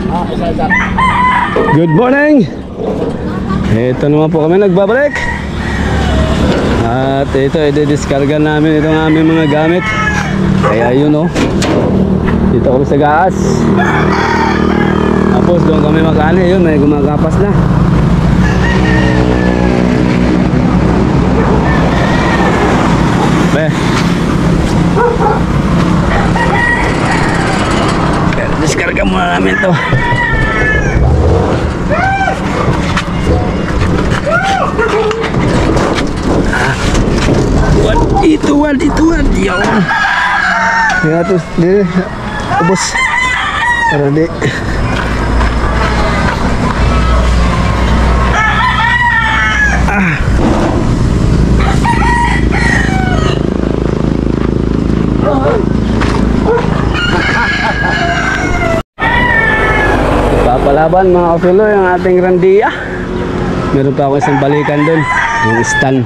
Good morning. Ito naman po kami nagbabalik. At ito, i-discarga namin itong aming mga gamit. Kaya yun o. Dito kami sa gaas. Tapos doon kami mag-ano. Yun, may gumagapas na. Diskarga muna namin to. Ituan yun. Kaya ito ubos para di papalaban mga kasulo yung ating Grandia. Meron pa ako isang balikan dun, yung stand.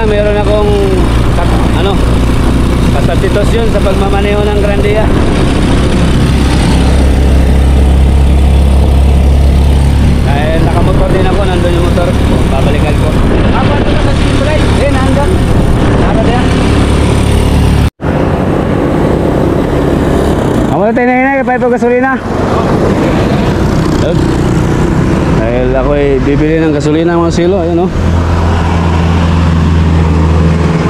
Meron akong kasatitos sa pagmamaneho ng Grandia. Dahil nakamotor din ako, nandun yung motor, babalikan ko. Apa ito na sa simulay? Nandun. Nakakad yan. Ako na tayo na pa ito gasolina. Dahil ako bibili ng gasolina mga silo. Ayun o.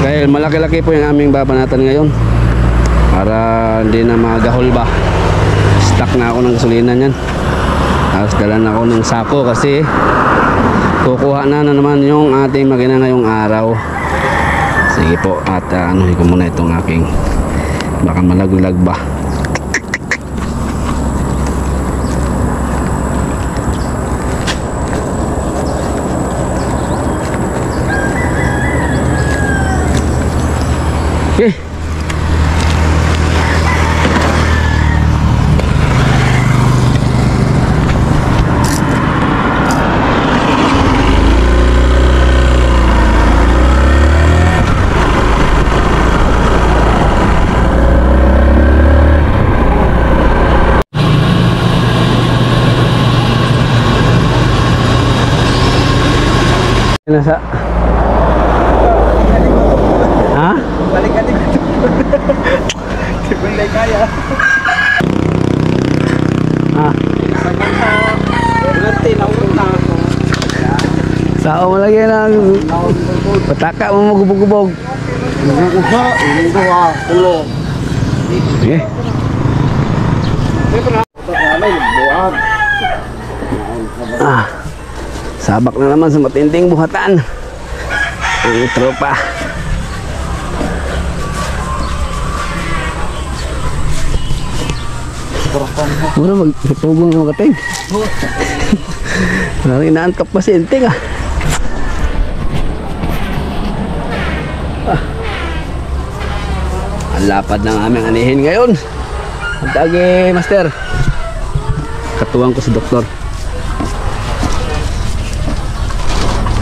Dahil malaki-laki po yung aming babanatan ngayon. Para hindi na magahol ba. Stock na ako ng gasolina niyan. Tapos dalan ako ng sako kasi kukuha na naman yung ating makina ngayong araw. Sige po, at anuhin ko muna itong aking baka malaglag ba. Okay. Nasa balik-balik. Hindi kaya. Sao mo lagi ng pataka mo magubog-gubog. Sige. Sabak na naman sa matinding buhatan ang tropa. Mura magtugong ng makating. Parang inaantok pa si Inting Ang lapad ng aming anihin ngayon. Ang tagi master. Katuwang ko si doktor.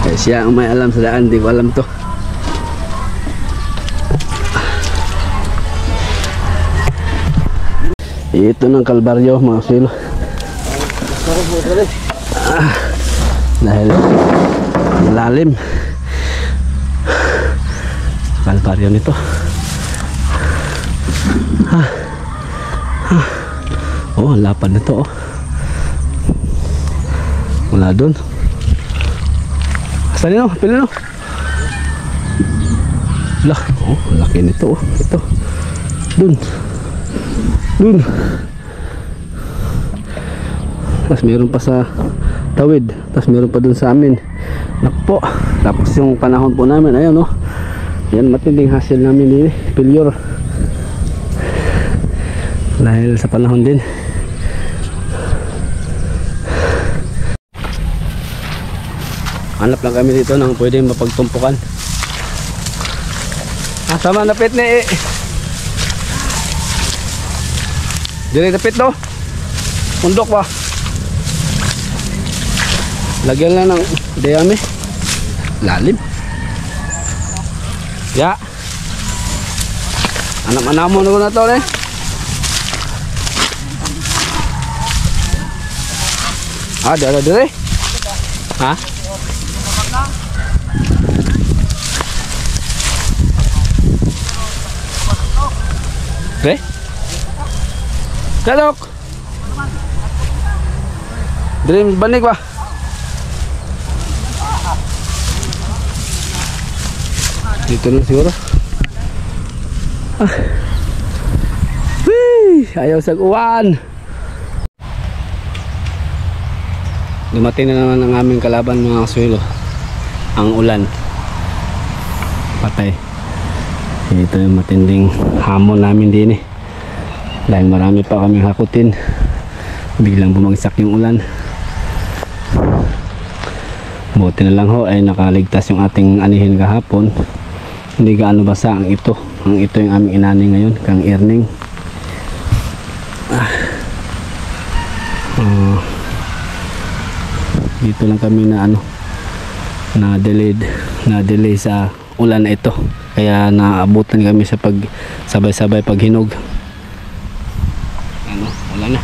Kaya siya ang may alam sa daan. Di ko alam to. Ito ng Kalbaryo mga silo. Dahil malalim Kalbaryo nito. Oh, lapad nito. Mula doon. Saan nyo? Pili nyo? Oh, laki nito. Ito. Doon. Tapos meron pa sa tawid. Tapos meron pa dun sa amin. Nakpo. Tapos yung panahon po namin, ayun no. Yan, matinding hassle namin din, failure. Dahil sa panahon din. Hanap lang kami dito ng pwedeng mapagtumpukan. Sama napit ni Dili napit no. Pundok ba? Lagyan lang ng dayami. Lalim. Ya. Anam-anamon ko na to eh. Ada dire. Ha? Pre? Kadok. Dream banig ba? Dito na siguro. Ayaw sa uwan. Dumating na naman ang aming kalaban mga kasuelo. Ang ulan. Patay. Ito yung matinding hamon namin din eh. Dahil marami pa kaming hakutin. Biglang bumagsak yung ulan. Buti na lang ho ay nakaligtas yung ating anihin kahapon. Hindi gaano basa ang ito. Ang ito yung aming inani ngayon, kang earning. Dito lang kami na na delay sa ulan na ito. Kaya naabutan kami sa pag sabay-sabay paghinog. Wala na.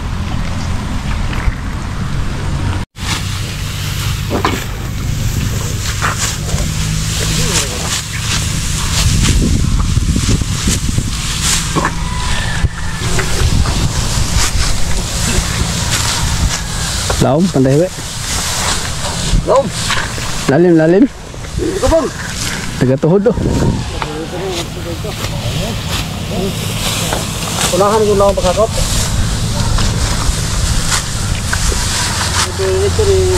Laom, panday we. Laom. Lalim. Kabong. Taga-tuhod do. Unahan yung laom pakakop. Ito rin.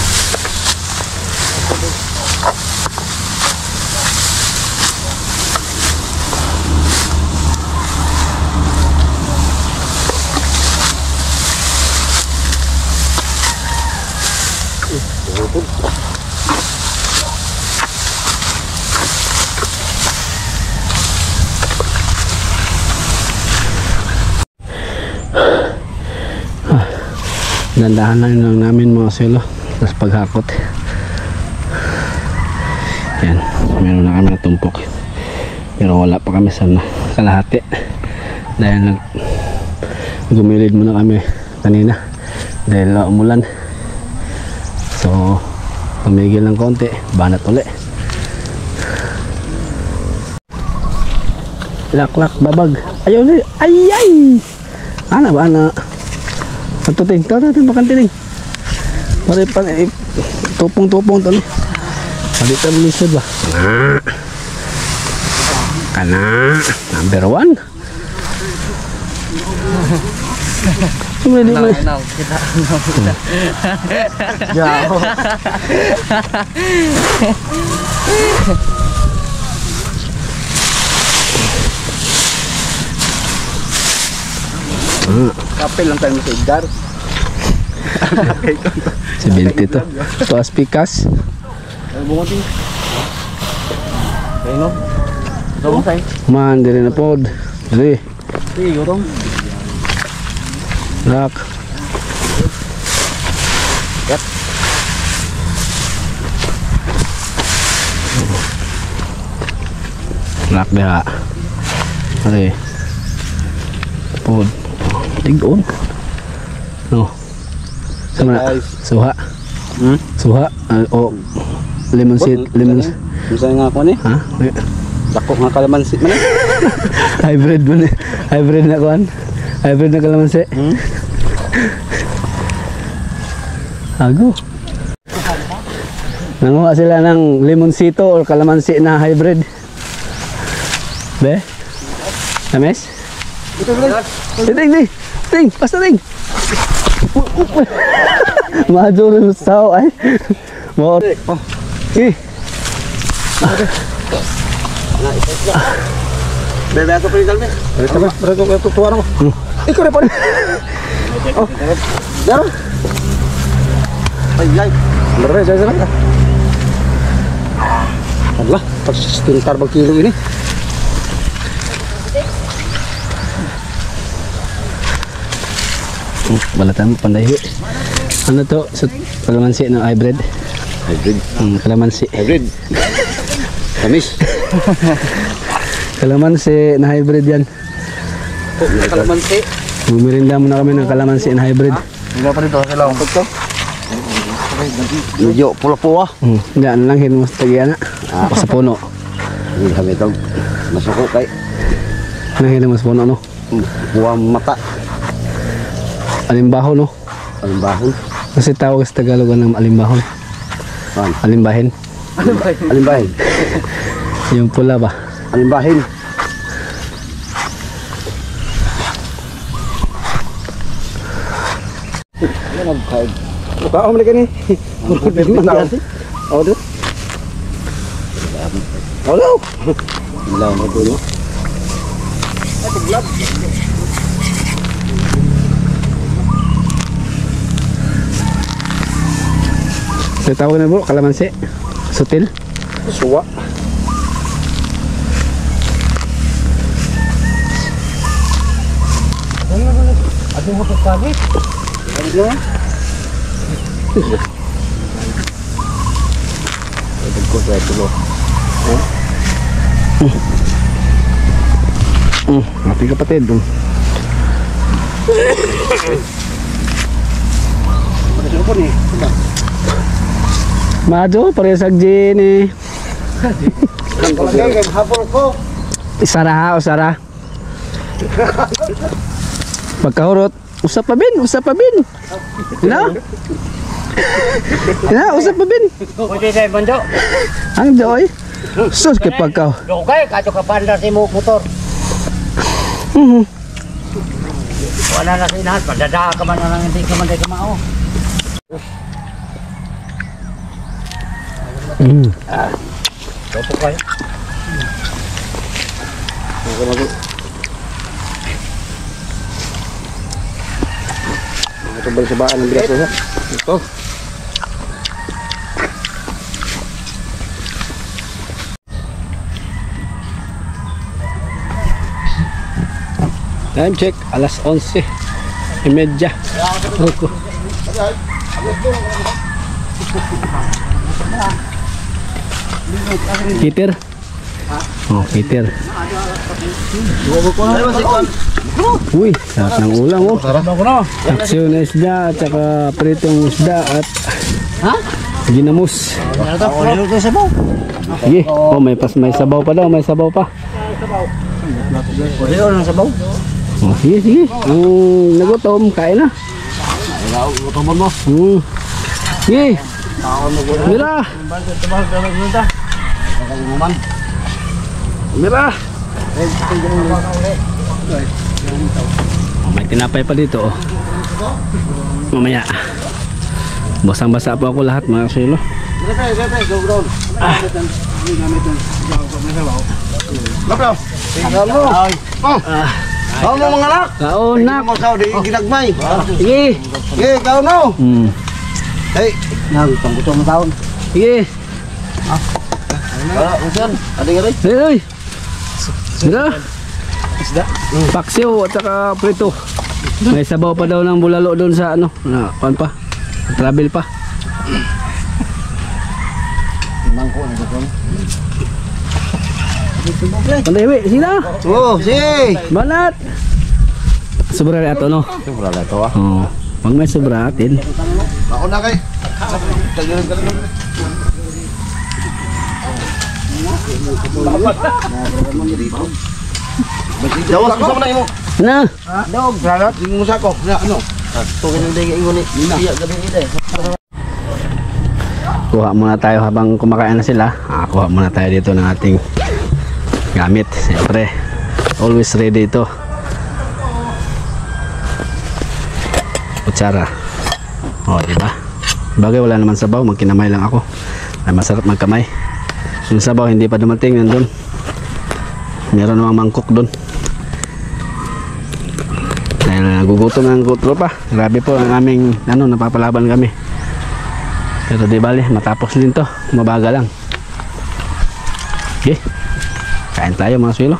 Dandahan lang namin mga silo. Tapos paghakot. Yan. Meron na kami natumpok. Pero wala pa kami sa kalahati. Dahil gumilid muna kami kanina. Dahil umulan. So pumigil ng konti. Banat uli. Lak babag. Ayaw na. Ay! Ana ba na? Tuting, makan tiling. Mari pa tupong-tupong to. Dito lisod ba? Kana number 1. Di ba? Jauh. Kapel lang tayo sa Edgar. Si Binti to. Tuas pikas. Bungoting. Kayo no? Tawang say. Man, diri na pod. Diri. Sige, gotong. Lak. Yep. Lak beha. Diri. Pod. Tigon. No. Sama suha. Suha o lemon seed, lemon. Bisa nga ako ni? Ha? Dako nga kalamansi man. Hybrid man. Hybrid na kuan. Hybrid na kalamansi. Ago. Nanguha sila ng lemonsito or kalamansi na hybrid. Be? Names? Ting, basta ting. Mahaduro sa tao ay. Mo. Sige. Bebe ato pa rin dalmi. Ito ba? Barato ko tutuwa ko. Ikaw rin pa rin. Oh. Daro. Ay, ay. Beres saya sana. Allah, sekitar berkilo ini. Balatan pandai. Ano to? Kalamansi na hybrid. Hybrid. Kalamansi. Hybrid. Kamis. Kalamansi na hybrid yan. Kalamansi. Bumirinda muna kami ng kalamansi na hybrid. Hindi pa dito sila ang pagto. Medyo pula-pula. Yan lang hin mo sa tagiana. Ako sa puno. Hindi kami ito. Masuko kay. Nanghin mo sa puno no. Buwang mata. Alimbaho no. Alimbahon. Kasi tawag sa Tagalog ng alimbahon. Saan? Alimbahin. Alimbahin. Yung pula ba? Alimbahin. Baka mereka ni. Oh, tu. Oh, tu. Ilaw na ito, no? Saya tahu na bro, kalamansi. Sutil. Suwa. Ada motor kami. Ada. Ito ko sa ito, no? Mati kapatid. Siapa ni? Mado, parehas gini. Palagay, hapon ko. Isara ha, usara. Pagkahurot, usap pa bin, usap pa bin. Na? Na, usap pa bin. Pwede saya banjo. Ang doy. Sus ke pagkaw. Dokay, kaco ka pandar si motor. Wala na sinahat, padada ka man nang hindi ka man day kamao. Topo kayo. Ito ba sa baan ng bigas ko? Ito. Time check, alas 11:30. Ruko. Peter. Oh, Peter. Uy, sarap ng ulam oh. Sarap na ko na. Aksyon na isda at saka pritong isda at ginamos. Oh, niluto sa mo. Sige. Oh, may sabaw pa daw, may sabaw pa. Pwede ko nang sabaw. Oh, sige, sige. Ang nagutom, kain na. Gutomon mo. Sige. Mira. Mira. Oh, may tinapay pa dito oh. Mamaya. Basang-basa pa ako lahat mga kasilo. Kau mo mga anak. Kaon nak. Mo sa di ginagmay. Sige. Sige, kau no. Hey, Nang tanggutom taon. Sige. usan. Ada nga rin. Hey. Mira. Paksiw at saka prito. May sabaw pa daw ng bulalo doon sa ano. Na, pan pa. Travel pa. Mangko na dito. Pandewi, sina. Oh, sige. Banat. Sobra rin ato no. Sobra na ito ah. Oh. Pag may sobra atin. Ako na kay. Tagilan ka lang. Dawas ko sa mo. Na. Dog, salat. Yung musa ko. Na ano? Tugin yung dingin ingon ni. Iya gabi ide. Kuha muna tayo habang kumakain na sila. Kuha muna tayo dito ng ating gamit. Siyempre, always ready ito. Kutsara. O, diba? Bagay wala naman sabaw. Magkinamay lang ako. Ay masarap magkamay. Yung sabaw hindi pa dumating, nandun. Meron namang mangkok doon. Dahil nagugutom ng tropa. Grabe po ang aming napapalaban kami. Pero di bali, matapos din to. Mabaga lang. Okay. Kain tayo mga swilo.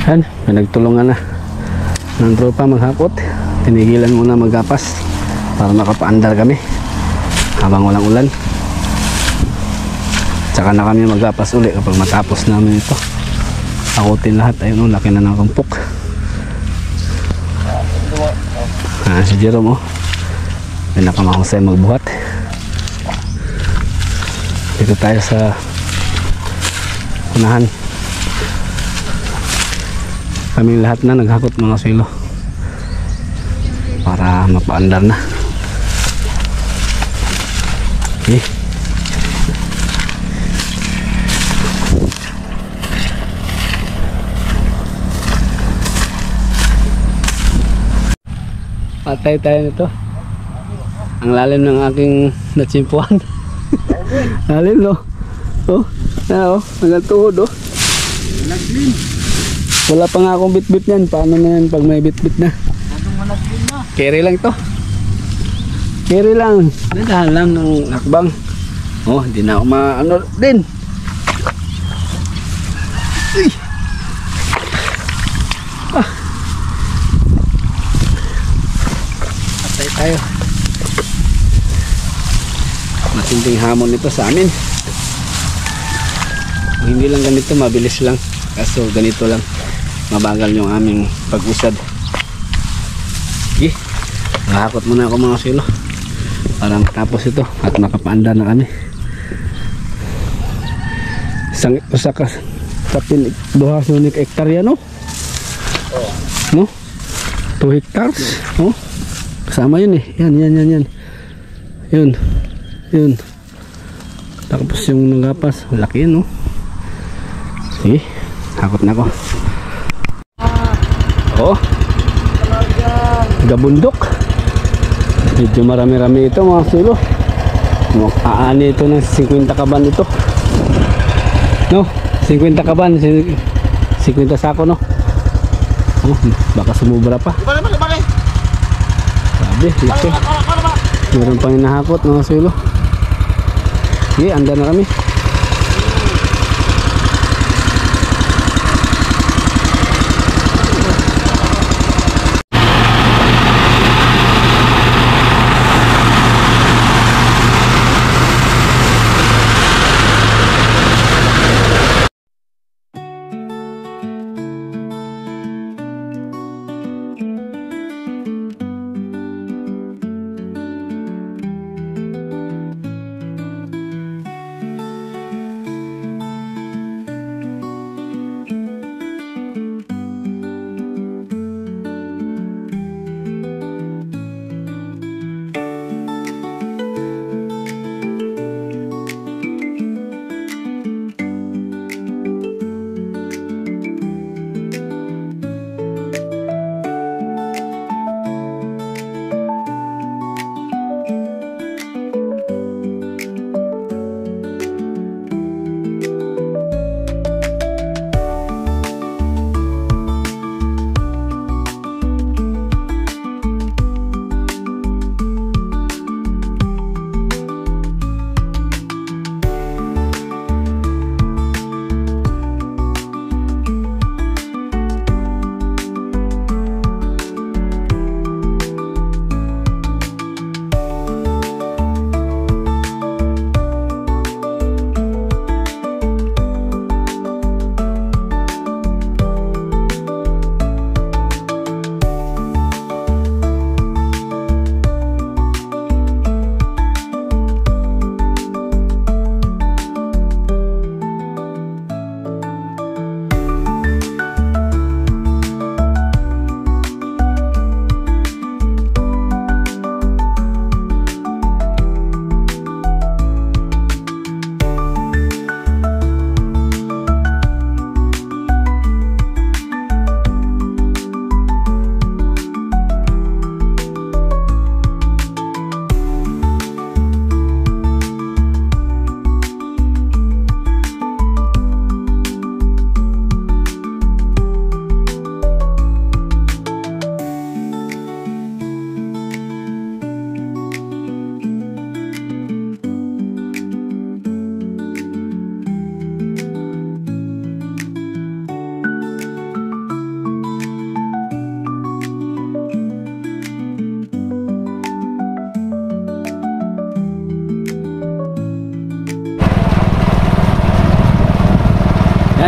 Yan, pinagtulungan na ng tropa maghakot. Tinigilan muna maggapas para makapaandar kami habang walang ulan. Tsaka na kami maggapas uli kapag matapos namin ito. Hakutin lahat. Ayun, laki na ng rumpok. Si Jerome, pinakamahusay magbuhat. Dito tayo sa unahan. Kaming lahat na naghakot mga swilo para mapaandar na. Okay. Patay tayo nito. Ang lalim ng aking natsimpuan. Lalim, no? Oh, na, oh, hanggang tuhod, oh. Wala pa nga akong bit-bit yan. Paano na yan pag may bit-bit na? Carry lang to. Carry lang. Nadahan lang ng hakbang. Oh, hindi na ako maano din. Uy. Ah. Patay tayo. Matinding hamon ito sa amin. Hindi lang ganito, mabilis lang. Kaso ganito lang, mabagal yung aming pag-usad. Okay, nakakot muna ako mga silo para matapos ito at makapaandar na kami. Isang usa ka kapin 2 sunik hektarya, no? No? 2 hectares, no? Kasama yun eh. Yan. Yun. Tapos yung nagapas, laki yun, no? Sige, hakot na ako. Oh, gabundok. Medyo marami-rami ito mga silo. Aani ito ng 50 kaban ito. No, 50 kaban, 50 sako, no? Oh, baka sumubra pa. Sabi, laki. Meron pang hinahakot mga silo. Sige, andar na kami.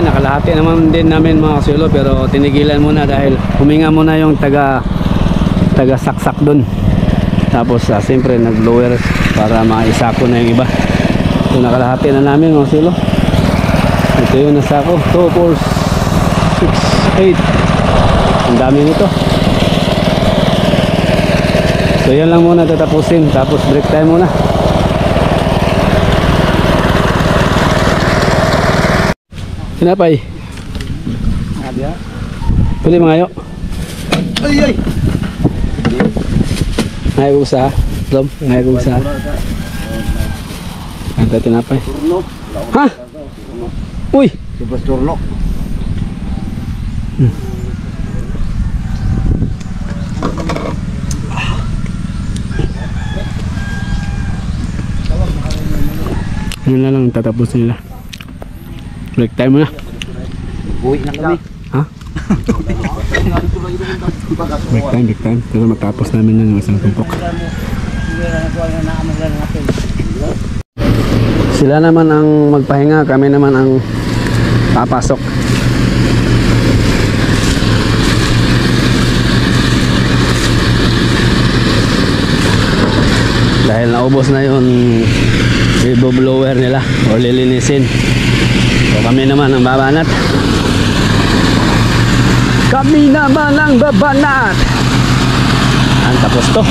Yan, nakalahati naman din namin mga kasulo, pero tinigilan muna dahil huminga muna yung taga saksak dun. Tapos siyempre nag-blower para maisako na yung iba. So nakalahati na namin mga kasulo. Ito yung nasako. 2, 4, 6, 8. Ang dami nito. So yan lang muna tatapusin. Tapos break time muna. Pinapay. Pwede mga yo. Ay! Ngayon ko sa Dom, ngayon ko sa Anta tinapay. Ha? Uy! Subas turno. Yun na lang tatapos nila. Break time muna. Uwi na kami. Ha? Break time. Pero matapos namin na yung isang tumpok. Sila naman ang magpahinga, kami naman ang papasok. Dahil naubos na yung i-blower nila o lilinisin. So kami naman ang babanat. Kami naman ang babanat. Ang tapos to.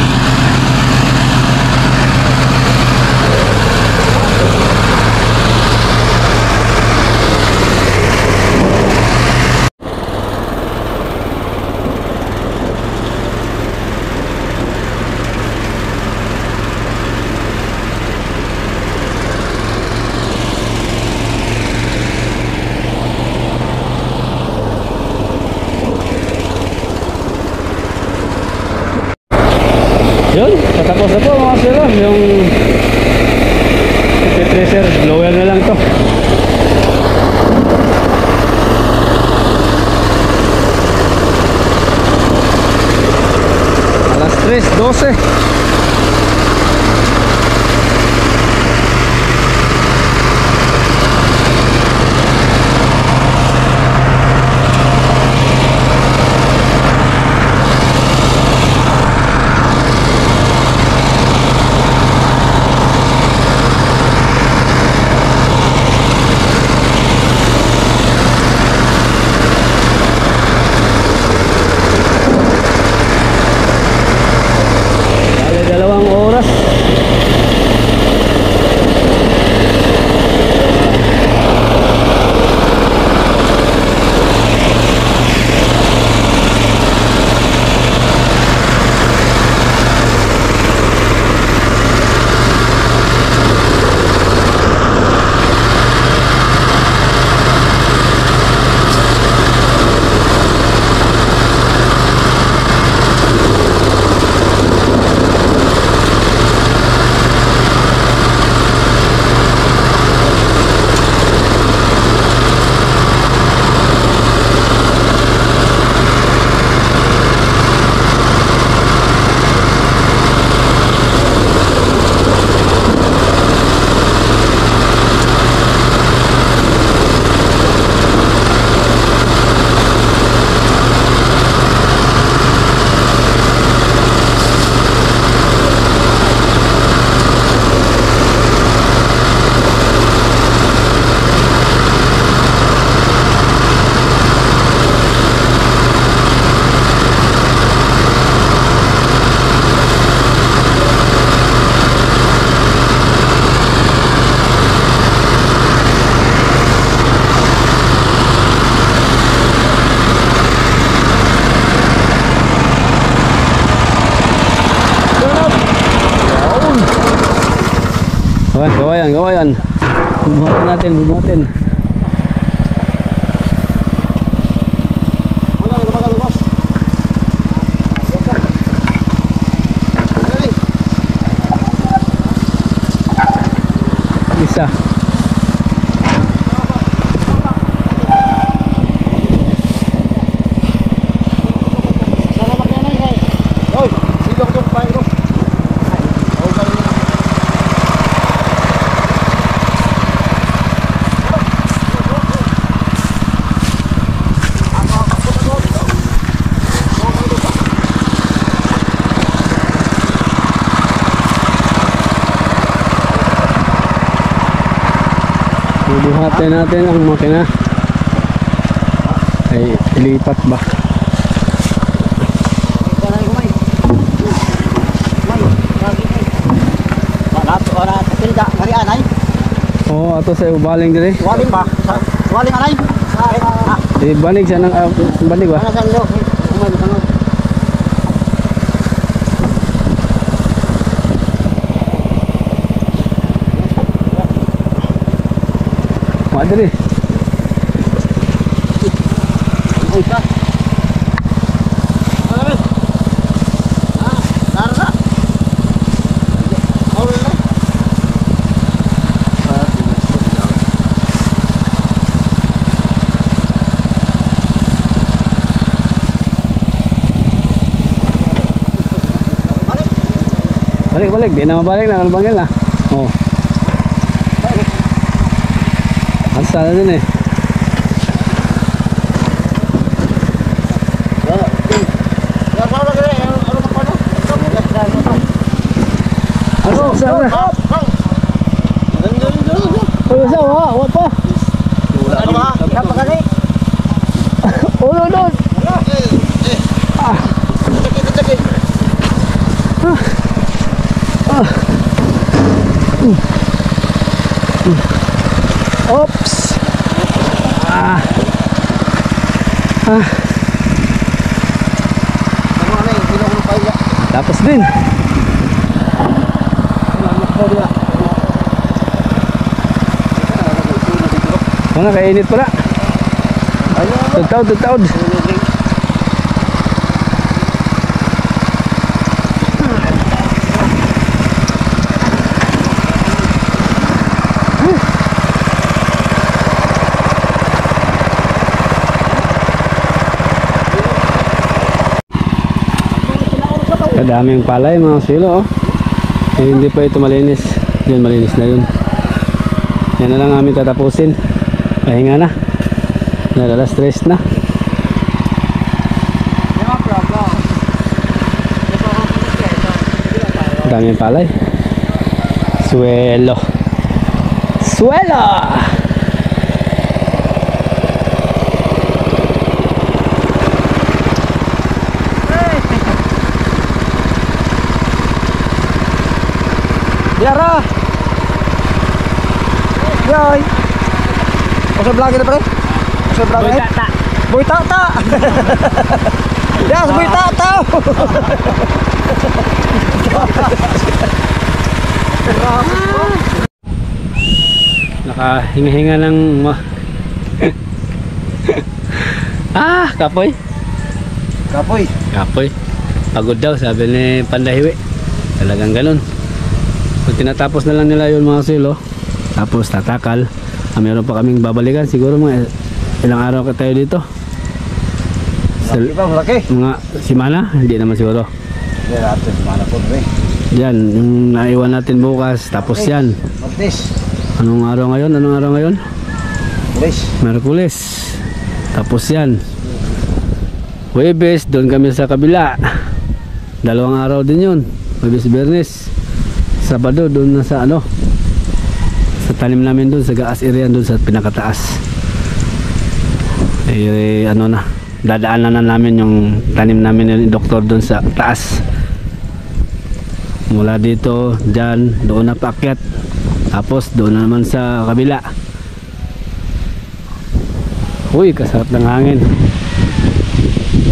Yun, patapos na po mga silo. Yung tracer, blower na lang to. Alas 3:12. Gawayan. Bubuhatin natin. Isa. Bubuhatin natin ang makina. Ay, ilipat ba? Oo, ato sa ubaling dire. Waling ba? Waling anay? Banig siya ng banig ba? Ano sa ilo? Madre. Balik, di na mabalik na, nalbangil na. Oh. Asa na din eh. Ano? Saan na? Ulo sa wa, wa pa. Ulo doon. Oops. Tapos din. Ano kainit pala? Tugtaod. Kadaming palay mga silo, oh. Eh, hindi pa ito malinis. Yun, malinis na yun. Yan na lang namin tatapusin. Pahinga na. Dahil alas 3 na. Daming palay. Suelo. Yara! Yoy! Pasal vlogger na pre? Pasal vlogger? Boy Tata! Yes, Boy Tata! Nakahinga-hinga ng kapoy. Pagod daw, sabi ni Pandahiwi. Talagang ganun. So, tinatapos na lang nila yun mga silo. Tapos tatakal. Meron pa kaming babalikan. Siguro mga ilang araw ka tayo dito. Mga simana? Hindi naman siguro. Yan, yung naiwan natin bukas. Tapos yan. Anong araw ngayon? Merkulis. Tapos yan. Huwebes, doon kami sa kabila. 2 araw din yun. Huwebes, Bernes. Sabado doon na sa sa tanim namin doon sa gas area doon sa pinakataas. Dadaanan na namin yung tanim namin ni doktor doon sa taas. Mula dito, dyan, doon na paakyat. Tapos doon na naman sa kabila. Uy, kasarap ng hangin.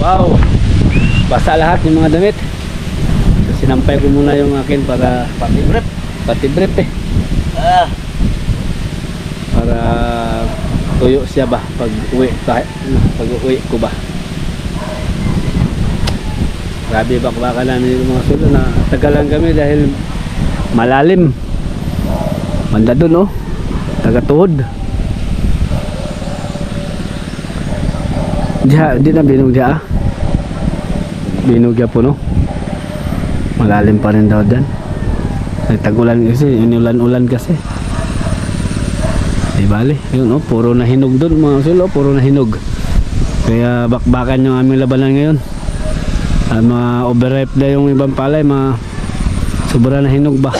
Wow! Basa lahat yung mga damit. Sinampay ko muna yung akin para pati brief eh. Para tuyo siya ba pag uwi ko ba. Grabe bakbaka namin yung mga sulo na tagalan kami dahil malalim. Banda dun oh. Tagatuhod. Di na binugya binugya po no. Malalim pa rin daw dyan. Tag-ulan kasi, inulan-ulan kasi. Di bali, yun oh, puro na hinog doon mga sulo, puro na hinog. Kaya bakbakan yung aming labanan ngayon. At mga overripe na yung ibang palay, mga sobra na hinog ba.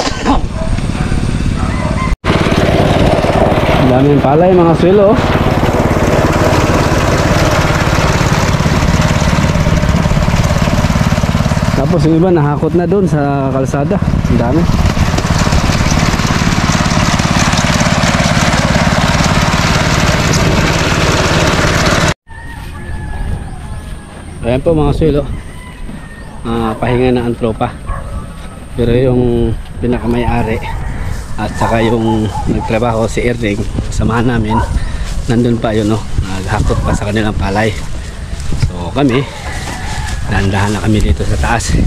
Daming palay mga swelo. Tapos yung iba nahakot na doon sa kalsada. Ang dami. Ayan po mga swelo. Pahinga na ang tropa. Pero yung pinakamay-ari at saka yung nagtrabaho si Erling, samahan namin, nandun pa yun, no? Naghakot pa sa kanilang palay. So kami, dahan-dahan na kami dito sa taas.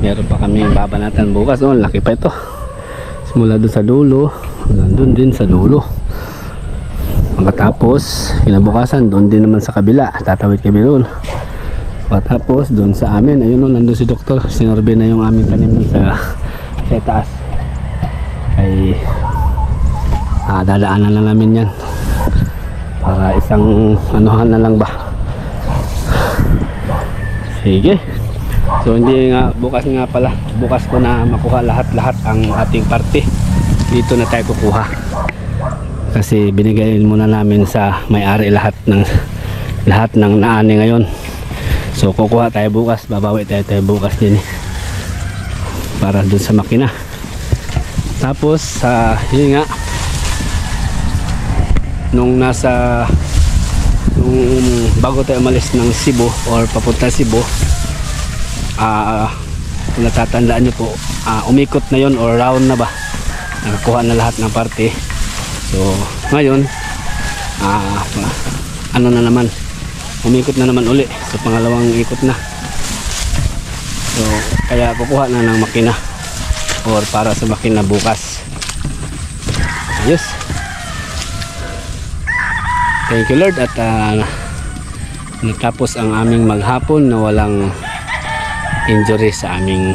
Meron pa kami babanatan bukas, no? Laki pa ito. Simula doon sa dulo, nandun din sa dulo. Pagkatapos, kinabukasan, doon din naman sa kabila. Tatawid kami doon. Pagkatapos, doon sa amin, ayun, no? Nandun si Doktor. Sinorbe na yung aming tanim sa taas. Ay dadaanan na namin yan para isang anuhan na lang ba. Sige, so hindi nga bukas nga pala, bukas ko na makuha lahat ang ating parte. Dito na tayo kukuha kasi binigayin muna namin sa may-ari lahat ng naani ngayon. So kukuha tayo bukas, babawi tayo bukas din para dun sa makina. Tapos yun nga, nung bago tayo umalis ng Cebu or papunta Cebu, kung natatandaan nyo po, umikot na yon or round na ba, nakakuha na lahat ng parte. So ngayon ano na naman, umikot na naman uli, so pangalawang ikot na. So kaya kukuha na ng makina or para sa makina bukas. Ayos. Thank you Lord at natapos ang aming maghapon na walang injury sa aming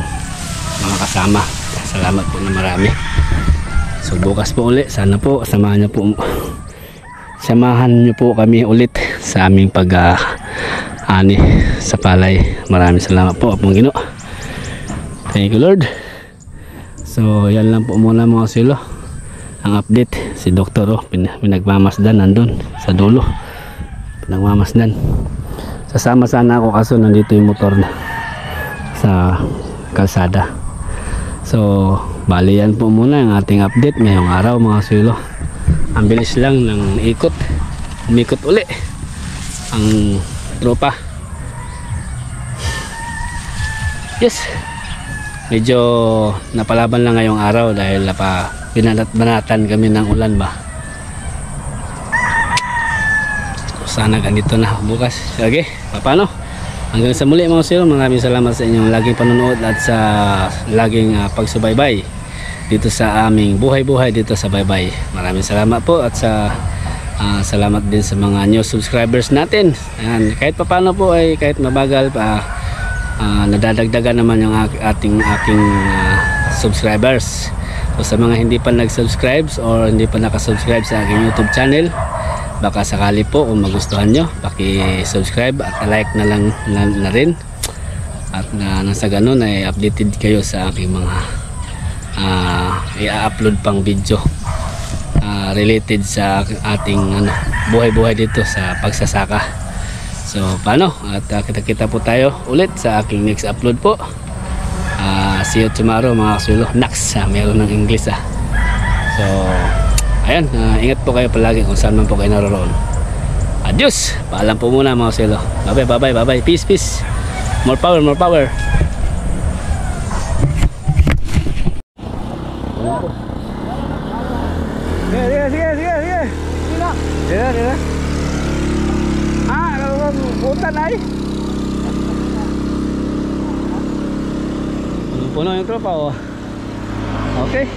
mga kasama. Salamat po na marami. So bukas po ulit, sana po samahan niyo po kami ulit sa aming pag-ani sa palay. Maraming salamat po Apong Ginoo. Thank you Lord. So yan lang po muna mga silo ang update. Si Doktor pinagmamasdan nandun sa dulo, pinagmamasdan. Sasama sana ako kaso nandito yung motor na sa kalsada. So bali yan po muna ang ating update ngayong araw mga silo. Ang bilis lang ng ikot, umikot uli ang tropa. Yes, medyo napalaban lang ngayong araw dahil banatan kami ng ulan ba. Sana ganito na bukas. Sige, paano? Hanggang sa muli mga sir, maraming salamat sa inyong laging panonood at sa laging pagsubaybay dito sa aming buhay-buhay dito sa Baybay. Maraming salamat po at salamat din sa mga new subscribers natin. Ayan, kahit paano po ay kahit mabagal pa, nadadagdagan naman yung aking subscribers. So sa mga hindi pa nag-subscribe or hindi pa nakasubscribe sa aking YouTube channel, baka sakali po kung magustuhan nyo, paki-subscribe at like na lang na rin. At nasa ganun ay updated kayo sa aking mga i-upload pang video related sa ating buhay-buhay dito sa pagsasaka. So paano? At kita-kita po tayo ulit sa aking next upload po. See you tomorrow mga kasulo. Next, meron ng English So ayan, ingat po kayo palagi kung saan man po kayo naroon. Adios, paalam po muna mga kasulo. Bye bye, peace. More power. Sige. Sige. Putan ay. Puno yung tropa oh. Okay.